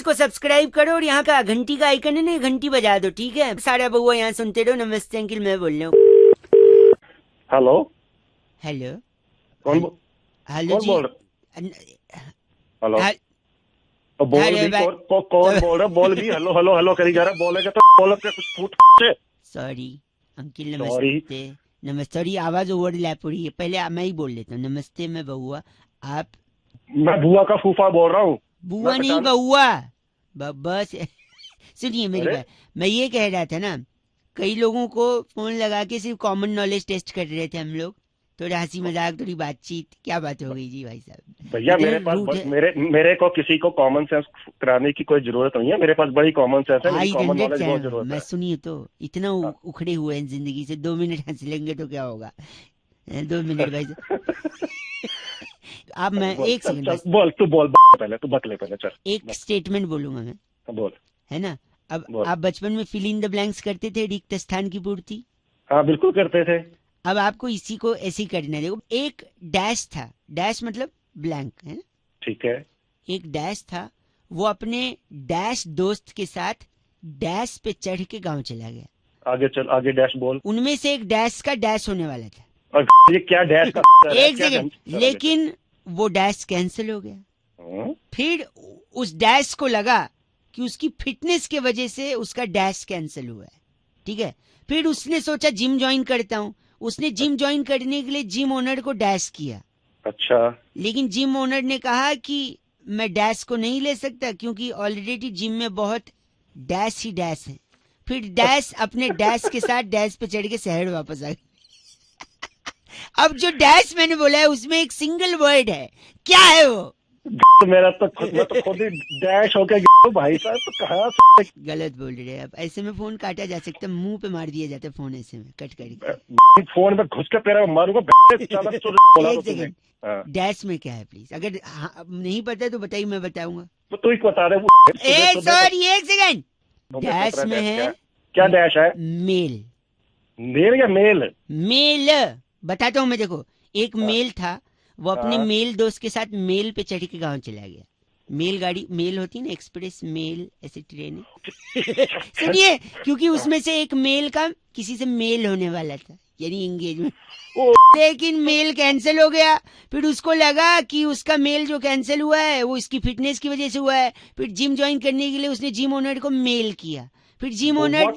को सब्सक्राइब करो और यहाँ का घंटी का आइकन है ना, घंटी बजा दो, ठीक है? सारा बउआ यहाँ सुनते रहो। नमस्ते अंकिल, मैं बोल रहा हूँ। हेलो हेलो कौन हेलो जी। बोल रहा? हेलो बोल अरे भी भाई। कौन बोल रहा? बोल भी हेलो हेलो हेलो करी जा रहा है। बोलेगा तो बोल के कुछ फूट से। सॉरी अंकिल, सॉरी नमस्ते। नमस्ते। सॉरी, आवाज ओवरलैप हो रही है। पहले मैं ही बोल लेता हूँ। नमस्ते, मैं बउआ। आप? मैं बुआ का फूफा बोल रहा हूँ। बुआ नहीं, बउआ। बस सुनिए मेरी अरे बात। मैं ये कह रहा था ना, कई लोगों को फोन लगा के सिर्फ कॉमन नॉलेज टेस्ट कर रहे थे हम लोग। थोड़ा हंसी मजाक, थोड़ी बातचीत। क्या बात हो गई जी भाई साहब? भैया इतने मेरे पास रूड है। मेरे को किसी को कॉमन सेंस कराने की कोई जरूरत नहीं है। मेरे पास बड़ी कॉमन सेंस है। मेरी आई कॉमन हंड्रेड नॉलेज बहुत जरूरत मैं है। सुनिए तो, इतना हाँ। उखड़े हुए हैं जिंदगी से। 2 मिनट हंस लेंगे तो क्या होगा? 2 मिनट भाई साहब। अब मैं बोल, एक सेकंड चल, बस, बोल तू बोल पहले, तू बतले पहले, चल एक स्टेटमेंट बोलूंगा मैं, बोल है ना? अब बोल। आप बचपन में फिल इन द ब्लैंक्स करते थे, रिक्त स्थान की पूर्ति। हाँ बिल्कुल करते थे। अब आपको इसी को ऐसे ही करना है। देखो, एक डैश था, डैश मतलब ब्लैंक, है ना? ठीक है। एक डैश था, वो अपने डैश दोस्त के साथ डैश पे चढ़ के गांव चला गया। आगे चल, आगे डैश बोल। उनमें से एक डैश का डैश होने वाला था। और ये क्या डैश का एक सेकंड, लेकिन वो डैश कैंसिल हो गया। फिर उस डैश को लगा कि उसकी फिटनेस के वजह से उसका डैश कैंसिल हुआ है, ठीक है? फिर उसने सोचा जिम ज्वाइन करता हूँ। उसने जिम ज्वाइन करने के लिए जिम ओनर को डैश किया। अच्छा। लेकिन जिम ओनर ने कहा कि मैं डैश को नहीं ले सकता, क्योंकि ऑलरेडी जिम में बहुत डैश ही डैश है। फिर डैश अपने डैश के साथ डैश पे चढ़ के शहर वापस आ गया। अब जो डैश मैंने बोला है उसमें एक सिंगल वर्ड है, क्या है वो? तो मेरा तो खुद ही डैश हो गया भाई साहब। तो कहाँ से गलत बोल रहे हैं आप। ऐसे में फोन काटा जा सकता है, मुंह पे मार दिया जाता है फोन, ऐसे में कट करके। फोन में घुस के तेरा मारूंगा। एक सेकंड, डैश में क्या है प्लीज? अगर नहीं पता है तो बताइए, मैं बताऊंगा। तो तू ही बता दे। सॉरी, एक सेकंड। डैश में है, क्या डैश है? मेल। मेल या मेल? मेल बताता हूँ मैं। देखो, एक मेल था, वो अपने मेल दोस्त के साथ मेल पे चढ़ के गांव चला गया। मेल गाड़ी, मेल होती है ना, एक्सप्रेस मेल, ऐसे ट्रेन। सुनिए, क्योंकि उसमें से एक मेल का किसी से मेल होने वाला था, यानी एंगेजमेंट। लेकिन मेल कैंसिल हो गया। फिर उसको लगा कि उसका मेल जो कैंसिल हुआ है वो इसकी फिटनेस की वजह से हुआ है। फिर जिम ज्वाइन करने के लिए उसने जिम ओनर को मेल किया। फिर जिम ओनर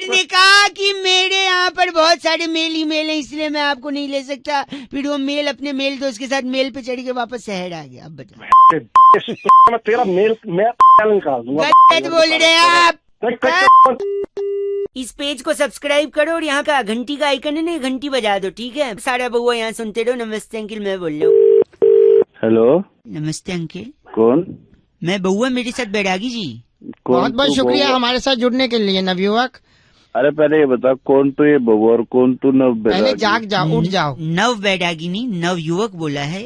ने कहा कि मेरे यहाँ पर बहुत सारे मेल ही मेल हैं, इसलिए मैं आपको नहीं ले सकता। फिर वो मेल अपने मेल दोस्त के साथ मेल पे चढ़ के वापस शहर आ गया। अब बताओ, मैं तेरा मेल मैं निकाल दूंगा। गलत बोल रहे हैं आप। इस पेज को सब्सक्राइब करो और यहाँ का घंटी का आइकन है ना, घंटी बजा दो, ठीक है? सारा बउआ यहाँ सुनते रहो। नमस्ते अंकिल, मैं बोल रहा हूँ। हेलो नमस्ते अंकिल, कौन? मैं बउआ, मेरे साथ बैरागी जी। बहुत बहुत शुक्रिया हमारे साथ जुड़ने के लिए नवयुवक। अरे पहले ये बता, कौन तो ये बउआ और कौन तू नव बैरागी? पहले जाग जाओ, उठ जाओ। नव बैरागी नहीं, नव युवक बोला है।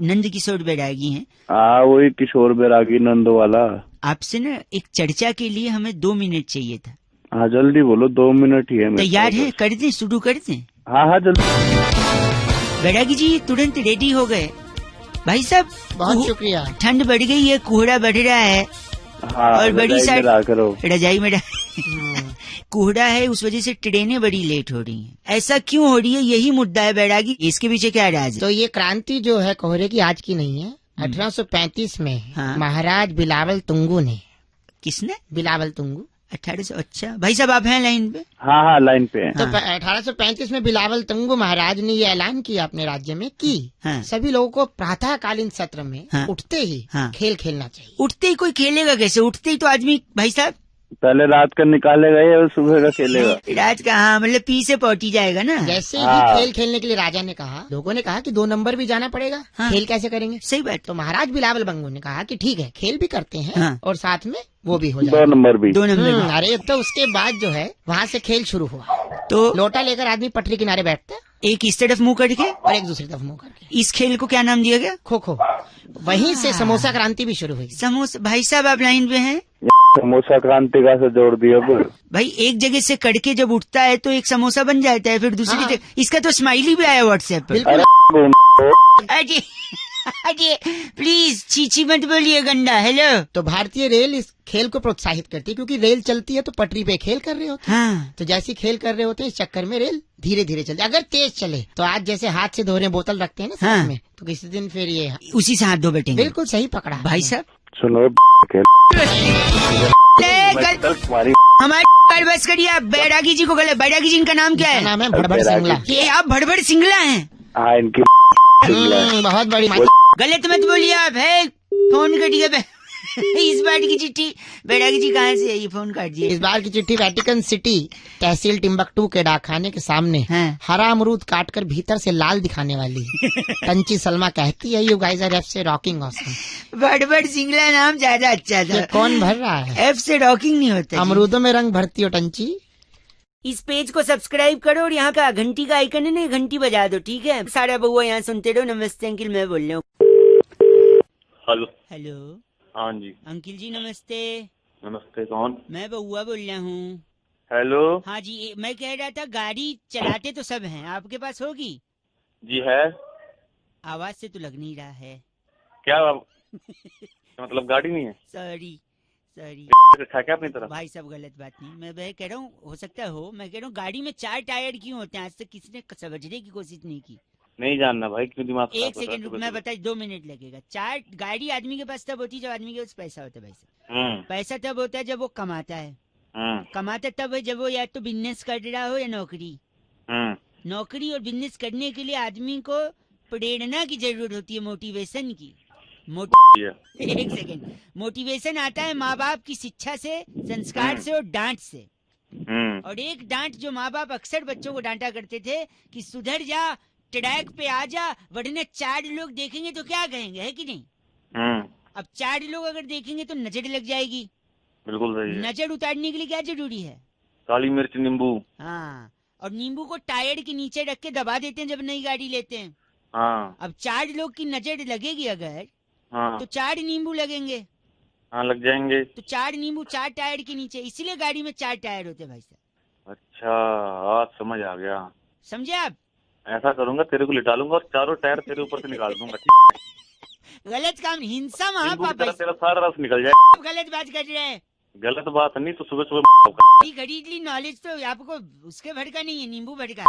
नंद किशोर बैरागी हैं। हाँ वही किशोर बैरागी नंद वाला। आपसे ना एक चर्चा के लिए हमें 2 मिनट चाहिए था। हाँ जल्दी बोलो, 2 मिनट ही है। तैयार है? कर दें, शुरू कर दें? हाँ हाँ जल्दी। बैरागी जी तुरंत रेडी हो गए। भाई साहब बहुत शुक्रिया। ठंड बढ़ गई है, कोहरा बढ़ रहा है। हाँ, और बड़ी सारी रजाई में हम्म। कोहरा है, उस वजह से ट्रेनें बड़ी लेट हो रही हैं। ऐसा क्यों हो रही है, यही मुद्दा है बैरागी। इसके पीछे क्या राज है? तो ये क्रांति जो है कोहरे की आज की नहीं है, 1835 में हाँ। महाराज बिलावल तुंगू ने। किसने? बिलावल तुंगू। 1800। अच्छा भाई साहब, आप हैं लाइन पे? हाँ हाँ लाइन पे है। तो 1835 में बिलावल तुंगू महाराज ने ये ऐलान किया अपने राज्य में कि सभी लोगों को प्रातःकालीन सत्र में उठते ही खेल खेलना चाहिए। उठते ही कोई खेलेगा कैसे? उठते ही तो आदमी, भाई साहब पहले रात का निकालेगा या सुबह का खेलेगा? रात का, हाँ मतलब पी से पहुंची जाएगा ना। जैसे ही खेल खेलने के लिए राजा ने कहा, लोगों ने कहा कि 2 नंबर भी जाना पड़ेगा। खेल कैसे करेंगे? सही बात। तो महाराज बिलावल बंगू ने कहा कि ठीक है, खेल भी करते हैं और साथ में वो भी हो जाए। 2 नंबर भी। 2 नंबर। अरे तो उसके बाद जो है वहाँ से खेल शुरू हुआ। तो लोटा लेकर आदमी पटरी किनारे बैठता है, एक इस तरफ मुंह करके और एक दूसरी तरफ मुंह करके। इस खेल को क्या नाम दिया गया? खो खो। वहीं से समोसा क्रांति भी शुरू हुई। समोसा। भाई साहब आप लाइन पे हैं? समोसा क्रांति का से जोड़ दिया। भाई एक जगह से कड़के जब उठता है तो एक समोसा बन जाता है, फिर दूसरी जगह। इसका तो स्माइली भी आया व्हाट्सएप पे। बिल्कुल। अजी अरे प्लीज चीची मत बोलिए गंदा। हेलो। तो भारतीय रेल इस खेल को प्रोत्साहित करती है, क्योंकि रेल चलती है तो पटरी पे खेल कर रहे होते हैं। हाँ। तो जैसे खेल कर रहे होते हैं, इस चक्कर में रेल धीरे धीरे चलती है। अगर तेज चले तो आज जैसे हाथ से धो रहे बोतल रखते हैं ना साथ में, तो किसी दिन फिर ये उसी से हाथ धो बैठेंगे। बिल्कुल सही पकड़ा भाई साहब। सुनो हमारे बस करिए आप। बैरागी जी को गलत। बैरागी जी इनका नाम क्या है? नाम है भड़भड़ सिंगला। ये आप भड़भड़ सिंगला हैं? हाँ, इनकी बहुत बड़ी। गलत मत बोलिए आप। है फोन कटिए। इस बार की चिट्ठी बैरागी जी कहाँ से है? ये फोन काट दिए। इस बार की चिट्ठी वेटिकन सिटी तहसील टिम्बकटू के डाकखाने के सामने हरा अमरूद काटकर भीतर से लाल दिखाने वाली टंची सलमा कहती है, यू गाइस आर एफ से रॉकिंग ऑसम। बड़बड़ सिंगला नाम ज्यादा अच्छा था। कौन भर रहा है? एफ से रॉकिंग नहीं होता। अमरूदों में रंग भरती हो टंची। इस पेज को सब्सक्राइब करो और यहाँ का घंटी का आइकन है ना, घंटी बजा दो, ठीक है? सारा बउआ यहाँ सुनते रहो। नमस्ते अंकिल, मैं बोल रहा हूँ। हेलो। हेलो। हाँ जी। अंकिल जी नमस्ते। नमस्ते, कौन? मैं बउआ बोल रहा हूँ। हेलो। हाँ जी, मैं कह रहा था गाड़ी चलाते तो सब हैं, आपके पास होगी? जी है। आवाज से तो लग नहीं रहा है। क्या मतलब गाड़ी नहीं है? सॉरी सॉरी रखा क्या अपनी तरफ? भाई सब गलत बात नहीं। मैं कह रहा हूँ हो सकता हो। मैं कह रहा हूँ गाड़ी में 4 टायर क्यों होते हैं? आज तक किसी ने समझने की कोशिश नहीं की। नहीं जानना भाई, क्यों दिमाग खराब एक कर रहा है? सेकंड रुक, मैं बता 2 मिनट लगेगा। 4 गाड़ी आदमी के पास तब होती है जब आदमी के पास पैसा होता है भाई साहब। पैसा तब होता है जब वो कमाता है। कमाता तब है जब वो या तो बिजनेस कर रहा हो या नौकरी। नौकरी और बिजनेस करने के लिए आदमी को प्रेरणा की जरूरत होती है, मोटिवेशन की। एक सेकंड। मोटिवेशन आता है माँ बाप की शिक्षा से, संस्कार से और डांट से। और एक डांट जो माँ बाप अक्सर बच्चों को डांटा करते थे कि सुधर जा, ट्रैक पे आ जा, वरना 4 लोग देखेंगे तो क्या कहेंगे, है कि नहीं? अब 4 लोग अगर देखेंगे तो नजर लग जाएगी। बिल्कुल सही है। नजर उतारने के लिए क्या जरूरी है? काली मिर्च, नींबू। हाँ, और नींबू को टायर के नीचे रख के दबा देते हैं जब नई गाड़ी लेते हैं। हाँ। अब 4 लोग की नजर लगेगी अगर, हाँ। तो 4 नींबू लगेंगे। हाँ, लग जाएंगे। तो 4 नींबू 4 टायर के नीचे, इसीलिए गाड़ी में 4 टायर होते हैं भाई साहब। अच्छा, आज समझ आ गया। समझे आप? ऐसा करूंगा, तेरे को लिटा लूंगा और चारों टायर तेरे ऊपर से निकाल दूंगा। गलत काम, हिंसा महापाप। तेरा सारा रस निकल जाए। आप गलत बात कर रहे हैं। गलत बात नहीं तो सुबह सुबह खरीद ली नॉलेज तो आपको उसके भड़का नहीं है, नींबू भड़का।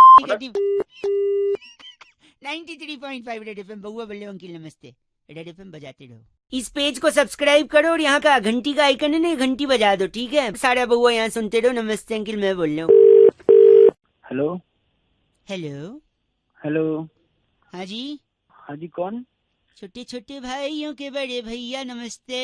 93.5 रेड एफएम बउआ बोल रहे हो। अंकिल नमस्ते, रेड एफएम बजाते रहो। इस पेज को सब्सक्राइब करो और यहाँ का घंटी का आइकन है ना, घंटी बजा दो, ठीक है? सारा बउआ यहाँ सुनते रहो। नमस्ते अंकिल, मैं बोल रहा हूँ। हेलो। हेलो। हेलो। हाँ जी। हाँ जी, कौन? छोटे छोटे भाइयों के बड़े भैया नमस्ते।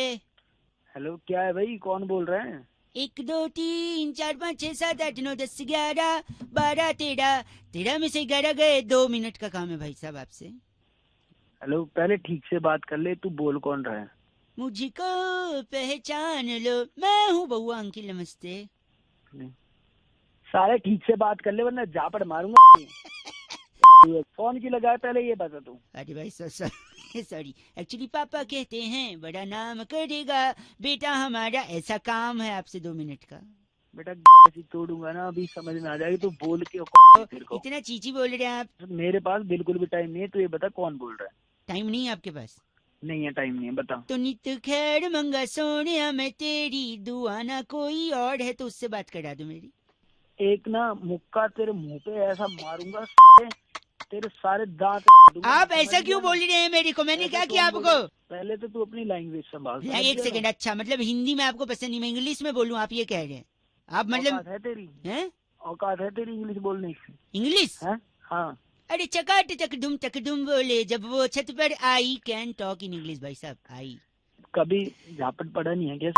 हेलो, क्या है भाई, कौन बोल रहे हैं? 1 2 3 4 5 6 7 8 9 10 11 12 13 में से 11 गए। 2 मिनट का काम है भाई साहब आपसे। हेलो, पहले ठीक से बात कर ले। तू बोल कौन रहा है? मुझको पहचान लो, मैं हूँ बउआ। अंकिल नमस्ते। सारे ठीक से बात कर ले वरना झापड़ मारूंगा। फोन की लगाए पहले ये बता तू। अरे भाई सॉरी एक्चुअली पापा कहते हैं बड़ा नाम करेगा बेटा हमारा, ऐसा काम है आपसे 2 मिनट का। बेटा ऐसी तोड़ूंगा ना, अभी समझ में आ जाएगी। तू बोल के इतना चीची बोल रहे हैं आप। मेरे पास बिल्कुल भी टाइम नहीं है। तू ये बता कौन बोल रहा है? टाइम नहीं है आपके पास? नहीं है, टाइम नहीं है, बता। तो नित खैर मंगा सोनिया मैं तेरी, दुआ ना कोई और है तो उससे बात करा दो मेरी। एक ना मुक्का तेरे मुंह पे ऐसा मारूंगा, तेरे सारे दांत। आप ऐसा क्यों बोल रहे हैं मेरे को? मैंने क्या किया आपको? पहले तो तू अपनी लैंग्वेज संभाल। एक सेकंड। अच्छा, मतलब हिंदी में आपको पसंद नहीं, मैं इंग्लिश में बोलूं, आप ये कह रहे हैं? आप मतलब औकात है तेरी? हैं? औकात है तेरी इंग्लिश बोलने की? इंग्लिश है? हाँ। अरे चकाट चकदुम बोले जब वो छत पर आई। कैन टॉक इन इंग्लिश भाई साहब। आई कभी झापट पड़ा नहीं है क्या?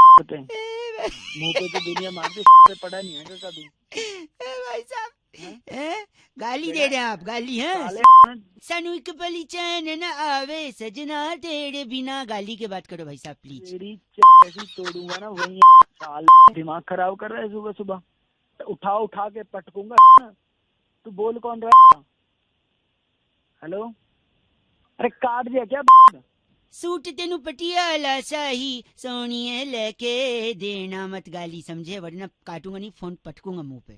मुंह पे तो दुनिया मारती, पड़ा नहीं है क्या कभी? भाई साहब गाली दे रहे हैं आप? गाली है? सनु एक पली चैन न आवे सजना तेरे बिना। गाली के बात करो भाई साहब प्लीज। तेरी ऐसी तोड़ूंगा ना वही। साल दिमाग खराब कर रहा है सुबह सुबह। उठा के पटकूंगा ना। तू बोल कौन रहा है? हेलो। अरे काट दिया क्या? सूट तेनू पटियाला शाही सोनिए लेके देना मत। गाली समझे, वरना काटूंगा नहीं, फोन पटकूंगा मुंह पे।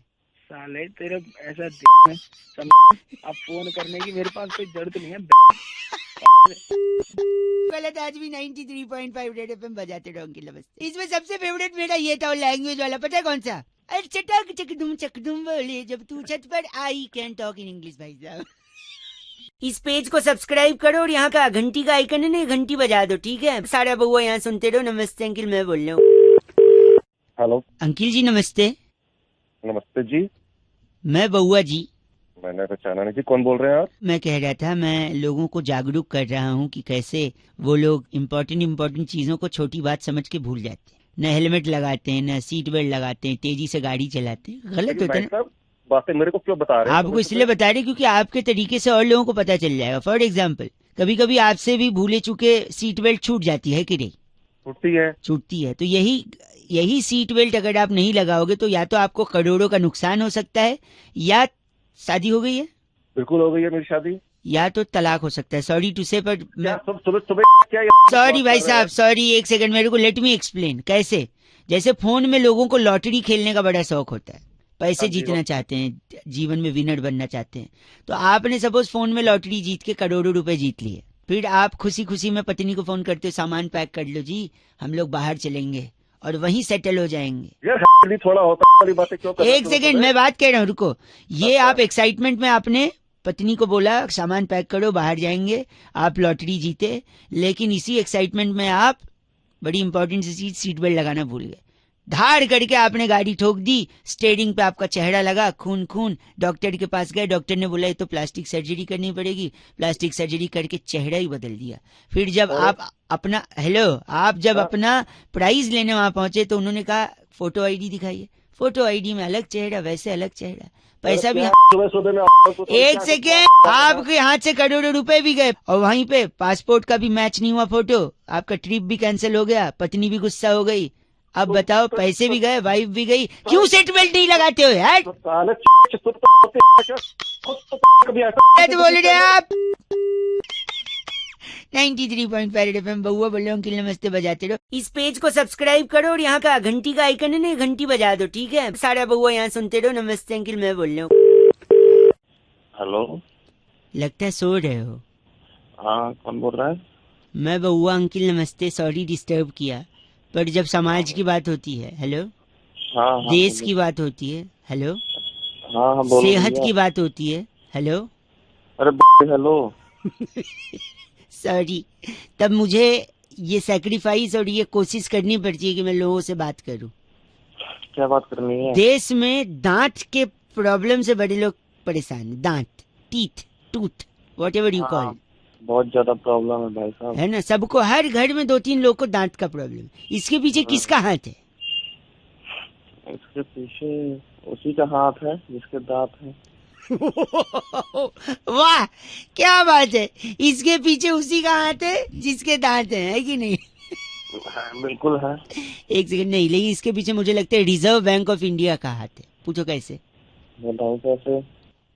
साले तेरे ऐसा अब फोन करने की मेरे पास कोई जरूरत नहीं है। गलत आज भी 93.5 रेड एफएम बजाते रहो अंकिल नमस्ते। इसमें सबसे फेवरेट मेरा ये था लैंग्वेज वाला, पता है कौन सा? अरे चटक चकदुम बोले जब तू छत पर I can talk in English भाई साहब। इस पेज को सब्सक्राइब करो और यहाँ का घंटी का आइकन है ना, घंटी बजा दो, ठीक है? सारा बउआ यहाँ सुनते रहो। नमस्ते अंकिल, मैं बोल रहा हूँ। हेलो अंकिल जी नमस्ते। नमस्ते जी, मैं बउआ जी। मैंने पहचाना नहीं जी, कौन बोल रहे हैं आप? मैं कह रहा था, मैं लोगों को जागरूक कर रहा हूँ कि कैसे वो लोग इम्पोर्टेंट चीजों को छोटी बात समझ के भूल जाते हैं। न हेलमेट लगाते हैं, न सीट बेल्ट लगाते हैं, तेजी से गाड़ी चलाते हैं। गलत होता है ना? बातें मेरे को क्यों बता रहे हैं? आपको इसलिए बता रहे क्योंकि आपके तरीके से और लोगों को पता चल जाएगा। फॉर एग्जाम्पल, कभी कभी आपसे भी भूले चुके सीट बेल्ट छूट जाती है कि नहीं? छूटती है। तो यही सीट बेल्ट अगर आप नहीं लगाओगे तो या तो आपको करोड़ों का नुकसान हो सकता है, या शादी हो गई है? बिल्कुल हो गई है मेरी शादी। या तो तलाक हो सकता है। सॉरी टू से, पर क्या सॉरी भाई साहब, सॉरी, एक सेकंड मेरे को, लेट मी एक्सप्लेन। कैसे? जैसे फोन में लोगों को लॉटरी खेलने का बड़ा शौक होता है, पैसे जीतना चाहते हैं, जीवन में विनर बनना चाहते हैं। तो आपने सपोज फोन में लॉटरी जीत के करोड़ों रुपए जीत लिए, फिर आप खुशी खुशी में पत्नी को फोन करते हो, सामान पैक कर लो जी, हम लोग बाहर चलेंगे और वहीं सेटल हो जाएंगे। यार थोड़ा होता वाली बातें क्यों कर रहे हो? एक सेकंड मैं बात कह रहा हूँ, रुको। ये आप एक्साइटमेंट में आपने पत्नी को बोला सामान पैक करो बाहर जाएंगे, आप लॉटरी जीते, लेकिन इसी एक्साइटमेंट में आप बड़ी इंपॉर्टेंट सी चीज सीट बेल्ट लगाना भूल गए। धाड़ करके आपने गाड़ी ठोक दी, स्टीयरिंग पे आपका चेहरा लगा, खून। डॉक्टर के पास गए, डॉक्टर ने बोला ये तो प्लास्टिक सर्जरी करनी पड़ेगी। प्लास्टिक सर्जरी करके चेहरा ही बदल दिया। फिर जब आप अपना अपना प्राइज लेने वहां पहुंचे तो उन्होंने कहा फोटो आईडी दिखाइए। फोटो आईडी में अलग चेहरा, वैसे अलग चेहरा, पैसा भी। एक सेकेंड, आपके हाथ से करोड़ों रुपए भी गए और वहीं पे पासपोर्ट का भी मैच नहीं हुआ फोटो, आपका ट्रिप भी कैंसिल हो गया, पत्नी भी गुस्सा हो गई। अब बताओ, पैसे भी गए, वाइफ भी गई, क्यों सीट बेल्ट नहीं लगाते हो यार? बोल रहे आप 93.5 एफएम बउआ बोल रहे हो अंकिल नमस्ते बजाते रहो। इस पेज को सब्सक्राइब करो और यहाँ का घंटी का आइकन है ना, घंटी बजा दो, ठीक है? सारा बउआ यहाँ सुनते रहो। नमस्ते अंकिल, मैं बोल रहा हूँ। हेलो, लगता है सो रहे हो। हाँ, कौन बोल रहा है? मैं बउआ अंकिल नमस्ते, सॉरी डिस्टर्ब किया, पर जब समाज की बात होती है, हेलो, हाँ, देश की बात होती है, हेलो, हाँ, सेहत की बात होती है, हेलो, अरे हेलो सॉरी, तब मुझे ये सैक्रिफाइस और ये कोशिश करनी पड़ती है कि मैं लोगों से बात करूं। क्या बात करनी है? देश में दांत के प्रॉब्लम से बड़े लोग परेशान हैं। दांत, teeth, tooth, what ever you call. बहुत ज्यादा प्रॉब्लम है भाई साहब, है ना? सबको, हर घर में 2-3 लोग को दांत का प्रॉब्लम। इसके पीछे किसका हाथ है? इसके पीछे उसी का हाथ है जिसके दांत है। वाह, क्या बात है, इसके पीछे उसी का हाथ है जिसके दांत है कि नहीं? बिल्कुल है। एक सेकंड, नहीं, लेकिन इसके पीछे मुझे लगता है रिजर्व बैंक ऑफ इंडिया का हाथ है। पूछो कैसे? बताओ कैसे?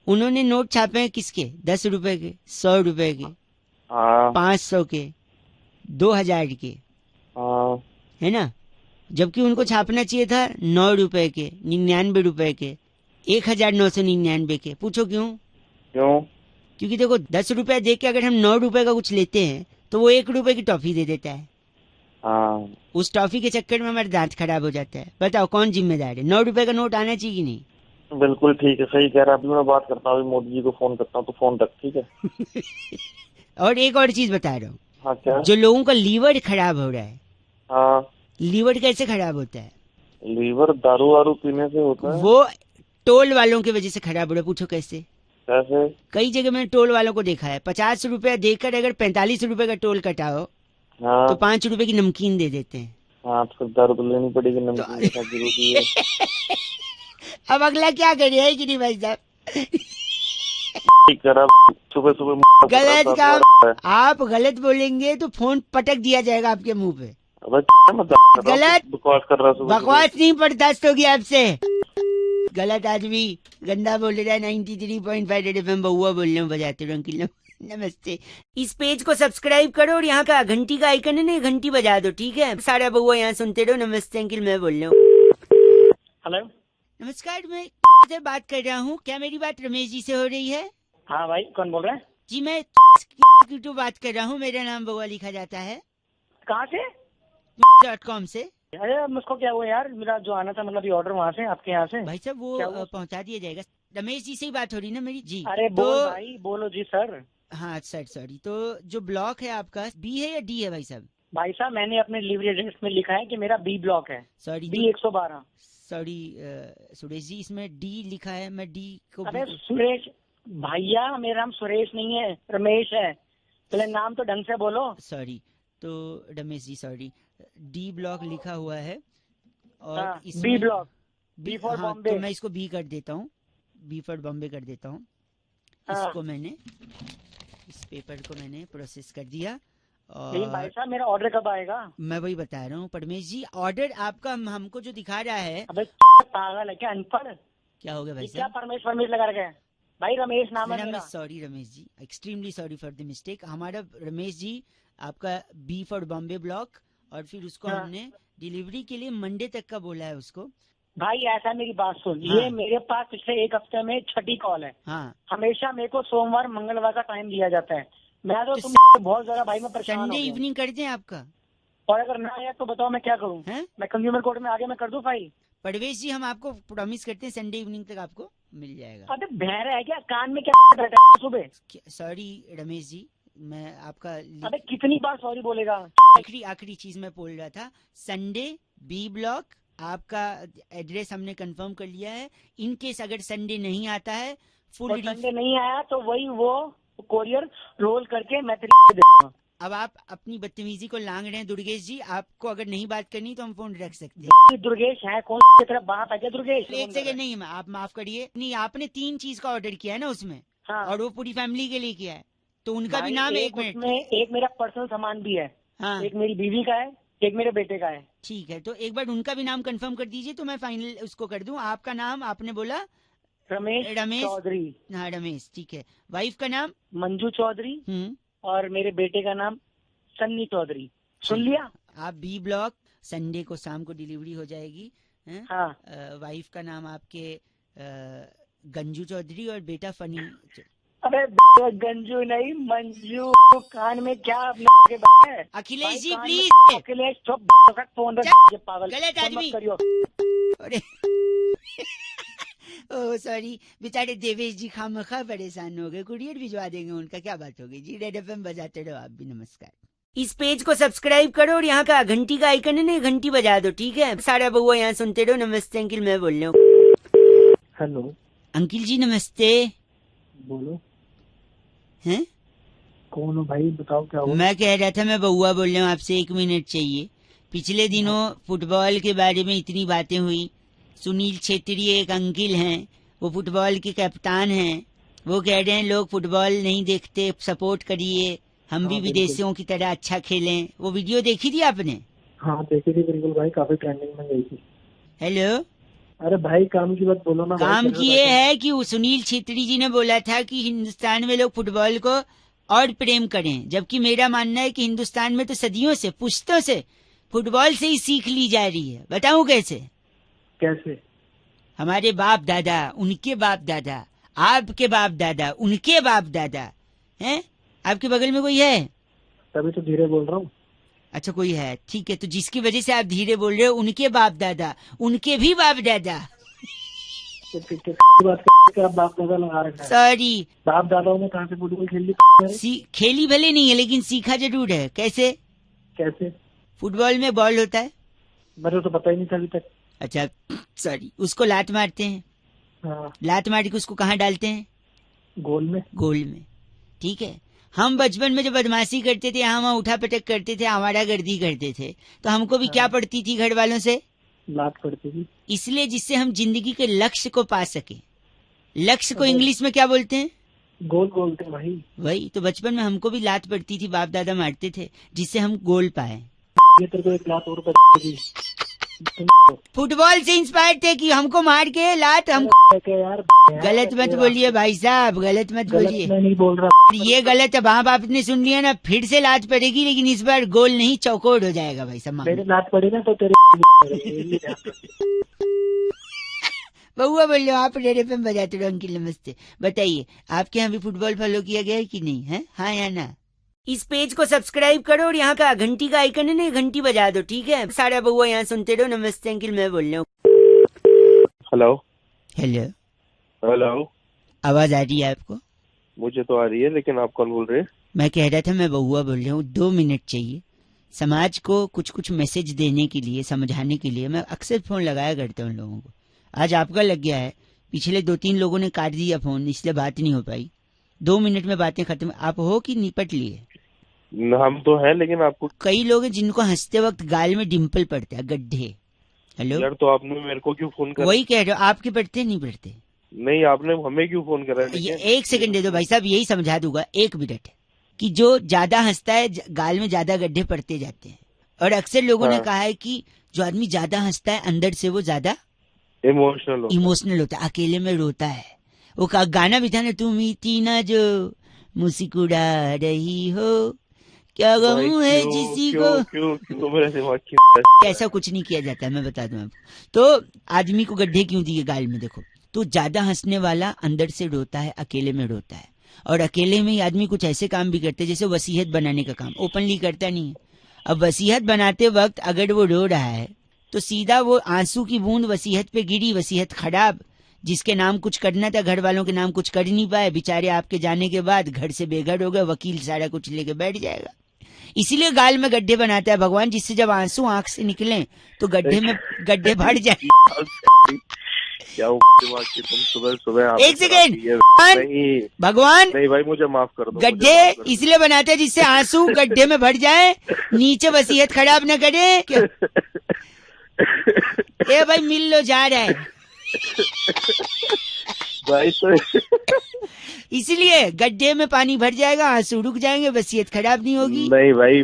उन्होंने नोट छापे हैं किसके? 10 रुपए के, 100 रुपए के, 500 के, 2000 के, है ना? जबकि उनको छापना चाहिए था 9 रुपए के, 99 रुपए के, 1999 के। पूछो क्यों? क्योंकि देखो, 10 रुपए दे के अगर हम 9 रुपए का कुछ लेते हैं तो वो 1 रुपए की टॉफी दे देता है। उस टॉफी के चक्कर में हमारा दांत खराब हो जाता है। बताओ कौन जिम्मेदार है? 9 रुपए का नोट आना चाहिए कि नहीं? बिल्कुल ठीक है, सही कह रहा है। अभी मैं बात करता हूँ, मोदी जी को फोन करता हूँ, तो फोन तक, ठीक है? और एक और चीज बता रहा हूँ। हाँ, क्या? जो लोगों का लीवर खराब हो रहा है। हाँ, लीवर कैसे खराब होता है? लीवर दारू वारू पीने से होता है। वो टोल वालों की वजह से खराब हो रहा है। पूछो कैसे? कैसे? कई जगह मैंने टोल वालों को देखा है, 50 रुपया देकर अगर 45 रुपए का टोल कटाओ, हाँ, तो 5 रुपए की नमकीन दे देते हैं। हाँ, तो दारू तो लेनी पड़ेगी, नमकीन के साथ जरूरी है। अब अगला क्या करे, है कि नहीं भाई साहब? सुबह सुबह गलत काम, आप गलत बोलेंगे तो फोन पटक दिया जाएगा आपके मुंह पे। गलत बकवास कर रहा हूँ। बकवास नहीं, बर्दाश्त होगी आपसे। गलत आदमी गंदा बोल रहा है। 93.5 रेड एफएम बउआ बोल रहे हूँ, बजाते रहो अंकिल नमस्ते। इस पेज को सब्सक्राइब करो और यहाँ का घंटी का आइकन है ना, घंटी बजा दो, ठीक है? सारा बउआ यहाँ सुनते रहो। नमस्ते अंकिल, मैं बोल रहा हूँ। हेलो, नमस्कार, मैं से बात कर रहा हूँ। क्या मेरी बात रमेश जी से हो रही है? हाँ भाई, कौन बोल रहा है? जी मैं तो बात कर रहा हूँ, मेरा नाम बउआ लिखा जाता है कहाँ से? .com से। अरे मुझको क्या हुआ यार, मेरा जो आना था मतलब ये ऑर्डर वहाँ से आपके यहाँ से। भाई साहब वो क्या हुआ? पहुंचा दिया जाएगा। रमेश जी से ही बात हो रही ना मेरी जी। अरे बोल भाई, बोलो जी सर। हाँ सर सॉरी, तो जो ब्लॉक है आपका बी है या डी है भाई साहब? भाई साहब मैंने अपने डिलीवरी एड्रेस में लिखा है कि मेरा बी ब्लॉक है, sorry B 112। Sorry Suresh ji, इसमें डी लिखा है, मैं डी को अरे सुरेश भैया, मेरा नाम सुरेश नहीं है, रमेश है। पहले नाम तो ढंग से बोलो। सॉरी, तो Ramesh ji sorry, D block लिखा हुआ है और हाँ, इसमें बी ब्लॉक, बी फॉर हाँ, बॉम्बे। तो मैं इसको बी कर देता हूँ, बी फॉर बॉम्बे कर देता हूँ। हाँ। इसको मैंने, इस पेपर को मैंने प्रोसेस कर दिया। लेकिन भाई और साहब मेरा ऑर्डर कब आएगा? मैं वही बता रहा हूँ परमेश जी, ऑर्डर आपका हमको जो दिखा रहा है। अबे पागल है क्या, अनपढ़? क्या हो गया भाई ये क्या साहब? परमेश लगा रखे हैं? भाई रमेश नाम है मेरा। Sorry Ramesh ji, extremely sorry for the mistake. हमारा रमेश जी आपका बी फॉर बॉम्बे ब्लॉक, और फिर उसको हाँ। हमने डिलीवरी के लिए मंडे तक का बोला है उसको। भाई ऐसा मेरी बात सुन, हाँ। ये मेरे पास पिछले एक हफ्ते में छठी कॉल है। हाँ, हमेशा मेरे को सोमवार मंगलवार का टाइम दिया जाता है। मैं तो तो तुम बहुत ज्यादा भाई मैं परेशान हो संडे गया हूँ। इवनिंग कर दें आपका? और अगर ना आया तो बताओ मैं क्या करूँ? हैं? मैं कंज्यूमर कोर्ट में आगे मैं कर दूं फाइल? परवेश जी हम आपको प्रॉमिस करते हैं संडे इवनिंग तक आपको मिल जाएगा। अबे बहरा है क्या, कान में क्या बैठा है सुबह? सॉरी रमेश जी, मैं आपका अबे कितनी बार सॉरी बोलेगा? आखिरी चीज मैं बोल रहा था, संडे बी ब्लॉक आपका एड्रेस हमने कंफर्म कर लिया है। इन केस अगर संडे नहीं आता है फुल और संडे नहीं आया तो वही वो कोरियर रोल करके मैं तेरे दूंगा। अब आप अपनी बदतमीजी को लांग रहे हैं दुर्गेश जी, आपको अगर नहीं बात करनी तो हम फोन रख सकते हैं। दुर्गेश है कौन की तरफ बाप है क्या दुर्गेश? एक सेकंड नहीं, आप माफ करिए, नहीं आपने 3 चीज का ऑर्डर किया है ना उसमें, हाँ। और वो पूरी फैमिली के लिए किया है, तो उनका भी भाई, नाम एक मिनट। उसमें एक मेरा पर्सनल सामान भी है। हाँ एक मेरी बीवी का है, एक मेरे बेटे का है। ठीक है, तो एक बार उनका भी नाम कंफर्म कर दीजिए तो मैं फाइनल उसको कर दूं। आपका नाम आपने बोला रमेश चौधरी। हाँ रमेश, ठीक है। वाइफ का नाम मंजू चौधरी और मेरे बेटे का नाम सन्नी चौधरी। सुन लिया? आप बी ब्लॉक, संडे को शाम को डिलीवरी हो जाएगी। हाँ। वाइफ का नाम आपके गंजू चौधरी और बेटा फनी। अबे गंजू नहीं मंजू, कान में क्या है? अखिलेश जी भाई, प्लीज। अखिलेश चुप, फोन रख, ये पागल गलत फोन मत आदमी। करियो। अरे ओह सॉरी, बेचारे देवेश जी खामखा परेशान हो गए, कुरियर भिजवा देंगे उनका, क्या बात हो गई जी। रेड एफएम बजाते रहो आप भी। नमस्कार। इस पेज को सब्सक्राइब करो और यहाँ का घंटी का आइकन है ना, घंटी बजा दो, ठीक है? सारा बउआ यहाँ सुनते रहो। नमस्ते अंकिल, मैं बोल रहा हूँ। हेलो अंकिल जी नमस्ते। बोलो, हैं? कौन हो भाई, बताओ क्या हो? मैं कह रहा था, मैं बउआ बोल रहा हूँ, आपसे 1 मिनट चाहिए। पिछले दिनों फुटबॉल के बारे में इतनी बातें हुई। सुनील छेत्री एक अंकिल हैं, वो फुटबॉल के कप्तान हैं, वो कह रहे हैं लोग फुटबॉल नहीं देखते, सपोर्ट करिए, हम भी विदेशियों की तरह अच्छा खेलें। वो वीडियो देखी थी आपने? हाँ देखी थी बिल्कुल भाई, काफी ट्रेंडिंग में गई थी। हेलो, अरे भाई काम की बात बोलो ना। काम की ये है कि सुनील छेत्री जी ने बोला था कि हिंदुस्तान में लोग फुटबॉल को और प्रेम करें, जबकि मेरा मानना है कि हिंदुस्तान में तो सदियों से, पुश्तों से फुटबॉल से ही सीख ली जा रही है। बताऊं कैसे? कैसे? हमारे बाप दादा, उनके बाप दादा, आपके बाप दादा, उनके बाप दादा हैं। आपके बगल में कोई है? तभी तो धीरे बोल रहा हूँ। अच्छा कोई है, ठीक है, तो जिसकी वजह से आप धीरे बोल रहे हो उनके बाप दादा, उनके भी बाप दादा। बात कर, बाप दादा लगा रखा है। सॉरी, बाप दादाओं ने कहाँ से फुटबॉल खेल ली? खेली भले नहीं है लेकिन सीखा जरूर है। कैसे? कैसे? फुटबॉल में बॉल होता है, मेरे तो पता ही नहीं था अभी तक। अच्छा सॉरी, उसको लात मारते हैं। हाँ। लात मार के उसको कहाँ डालते हैं? गोल में। गोल में, ठीक है। हम बचपन में जब बदमाशी करते थे, हम उठा पटक करते थे, हमारा गर्दी करते थे, तो हमको भी क्या पड़ती थी घर वालों से? लात पड़ती थी। इसलिए जिससे हम जिंदगी के लक्ष्य को पा सके। लक्ष्य को इंग्लिश में क्या बोलते हैं? गोल बोलते हैं भाई। वही तो, बचपन में हमको भी लात पड़ती थी, बाप दादा मारते थे, जिससे हम गोल पाए। ये तेरे को 1 लात और पड़ती। फुटबॉल से इंस्पायर थे कि हमको मार के लात हम। यार गलत मत बोलिए भाई साहब, गलत मत बोलिए। मैं नहीं बोल रहा। ये गलत है, बाप बाप ने सुन लिया ना, फिर से लात पड़ेगी, लेकिन इस बार गोल नहीं, चौकोर हो जाएगा भाई साहब। मेरे लात पड़ी ना तो तेरे बउआ बोल लो, आप रेड एफएम बजाते रहो। अंकिल नमस्ते, बताइए आपके यहाँ भी फुटबॉल फॉलो किया गया है कि नहीं है? हाँ या ना? इस पेज को सब्सक्राइब करो और यहाँ का घंटी का आइकन है ना, घंटी बजा दो, ठीक है? सारा बउआ यहाँ सुनते रहो। नमस्ते अंकिल, मैं बोल रहा हूँ। हेलो हेलो, हेलो, आवाज आ रही है आपको? मुझे तो आ रही है, लेकिन आप कौन बोल रहे हैं? मैं कह रहा था मैं बउआ बोल रहा हूँ। 2 मिनट चाहिए समाज को कुछ मैसेज देने के लिए, समझाने के लिए। मैं अक्सर फोन लगाया करता हूँ लोगों को। आज आपका लग गया है, पिछले 2-3 लोगों ने काट दिया फोन, इसलिए बात नहीं हो पाई। 2 मिनट में बातें खत्म। आप हो कि निपट लिए? हम तो हैं, लेकिन आपको कई लोग हैं जिनको हंसते वक्त गाल में डिम्पल पड़ता है, गड्ढे। हेलो यार, तो आपने मेरे को क्यों फोन करा? वही कह रहे हो, आपके पड़ते नहीं पड़ते? नहीं, आपने हमें क्यों फोन करा? ये 1 सेकंड दे दो भाई साहब, यही समझा दूंगा 1 मिनट। कि जो ज्यादा हंसता है गाल में ज्यादा गड्ढे पड़ते जाते हैं। और अक्सर लोगों ने कहा है कि जो आदमी ज्यादा हंसता है अंदर से वो ज्यादा इमोशनल होता है, अकेले में रोता है। वो गाना भी था ना, तुम ही तीना जो मुस्कुरा रही हो, क्या गम है जिसी को। ऐसा कुछ नहीं किया जाता है, मैं बता दूं आपको। तो आदमी को गड्ढे क्यों दिए गाल में? देखो, तो ज्यादा हंसने वाला अंदर से रोता है, अकेले में रोता है। और अकेले में ही आदमी कुछ ऐसे काम भी करते हैं जैसे वसीयत बनाने का काम, ओपनली करता नहीं है। अब वसीयत बनाते वक्त अगर वो रो रहा है तो सीधा वो आंसू की बूंद वसीयत पे गिरी, वसीयत खराब। जिसके नाम कुछ करना था, घर वालों के नाम कुछ कर नहीं पाए बेचारे, आपके जाने के बाद घर से बेघर हो गए, वकील सारा कुछ लेके बैठ जाएगा। इसीलिए गाल में गड्ढे बनाता है भगवान, जिससे जब आंसू आंख से निकले तो गड्ढे में गड्ढे भर जाए। क्या तुम सुबह 1 सेकेंड भगवान, नहीं भाई, मुझे माफ कर दो। गड्ढे इसलिए बनाते हैं जिससे आंसू गड्ढे में भर जाए, नीचे वसीयत खराब न करे। ए भाई मिल लो, जा रहा है भाई तो इसलिए गड्ढे में पानी भर जाएगा, आंसू रुक जाएंगे, वसीयत खराब नहीं होगी। नहीं भाई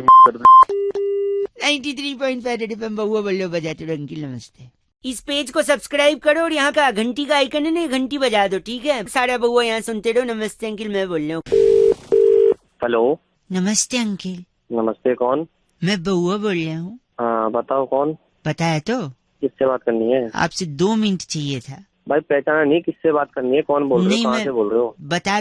93.5 रेड एफएम बउआ बोलो बजाते रहो। अंकिल नमस्ते, इस पेज को सब्सक्राइब करो और यहाँ का घंटी का आइकन है ना, घंटी बजा दो, ठीक है? सारा बउआ यहाँ सुनते रहो। नमस्ते अंकिल, मैं बोल रहा हूँ। हेलो, नमस्ते अंकिल। नमस्ते, कौन? मैं बउआ बोल रहा हूँ। हाँ बताओ, कौन? पता है तो? किससे बात करनी है? आपसे 2 मिनट चाहिए था। भाई पहचाना नहीं, किससे बात करनी है, कौन बोल रहे हो, कहाँ से बोल रहे हो?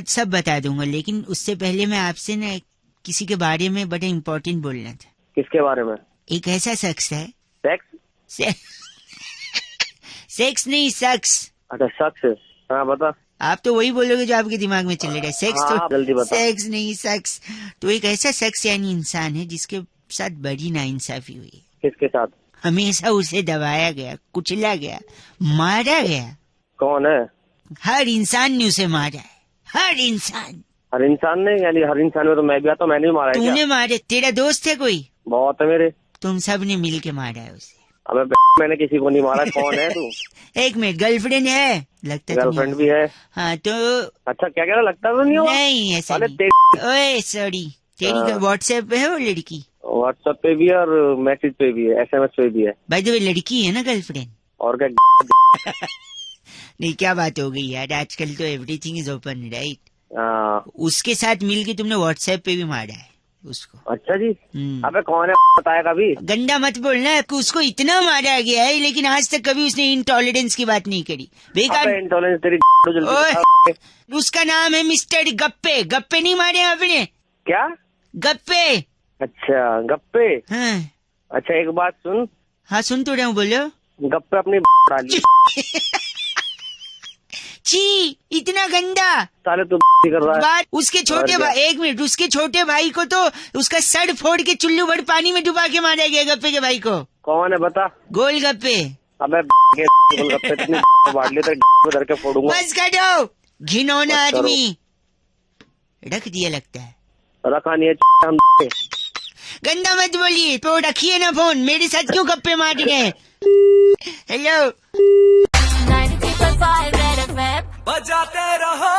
सब बता दूंगा, लेकिन उससे पहले मैं आपसे ना किसी के बारे में बड़ा इम्पोर्टेंट बोलना था। किसके बारे में? एक ऐसा शख्स है। सेक्स नहीं, शख्स। अच्छा, शख्स। हाँ बता। आप तो वही बोलोगे जो आपके दिमाग में चल रहा है। सेक्स हाँ, तो जल्दी बता। सेक्स नहीं, शख्स। तो एक ऐसा शख्स यानी इंसान है जिसके साथ बड़ी नाइंसाफी हुई। किसके साथ? हमेशा उसे दबाया गया, कुचला गया, मारा गया। कौन है? हर इंसान ने उसे मारा है, हर इंसान। हर इंसान ने? यानी हर इंसान में तो मैं भी आता हूँ, मैंने भी मारा है। तूने मारे? तेरा दोस्त है कोई? बहुत है मेरे। तुम सब ने मिल के मारा है उसे। अबे मैंने किसी को नहीं मारा। कौन है तू? 1 मिनट, गर्लफ्रेंड है लगता है? गर्लफ्रेंड भी है। हाँ तो अच्छा, क्या कह रहा, लगता तो नहीं होगा? नहीं ऐसा अरे नहीं। ओए सॉरी, तेरी व्हाट्सएप पे है वो लड़की? व्हाट्सएप पे भी है और मैसेज पे भी है, SMS पे भी है। भाई तो लड़की है ना गर्लफ्रेंड? और क्या? नहीं, क्या बात हो गई यार, आजकल तो एवरीथिंग इज ओपन, राइट? उसके साथ मिलके तुमने व्हाट्सएप पे भी मारा है उसको? अच्छा जी। अबे कौन है बताएगा अभी? गंदा मत बोलना। उसको इतना मारा गया है लेकिन आज तक कभी उसने इंटॉलरेंस की बात नहीं करी। बेकार इंटॉलरेंस तेरी। उसका नाम है मिस्टर गप्पे। गप्पे नहीं मारे आपने? क्या गप्पे? अच्छा गप्पे। हाँ। अच्छा एक बात सुन। हाँ सुन तो रहा हूँ, बोलो। गप्पे अपनी डाली। छी, इतना गंदा। साले तू कर रहा है। उसके छोटे भाई, 1 मिनट, उसके छोटे भाई को तो उसका सर फोड़ के चुल्लू भर पानी में डुबा के मारा गया गप्पे के भाई को। कौन है बता? गोल गप्पे। अबे गोल गप्पे बांट ले तो धर के फोड़ूंगा। बस करो, घिनौना आदमी। रख दिया लगता है। रखा नहीं है हम। गंदा मत बोलिए तो रखिए ना फोन। मेरे साथ क्यों गप्पे मार रहे हैं? हेलो, बजाते रहो।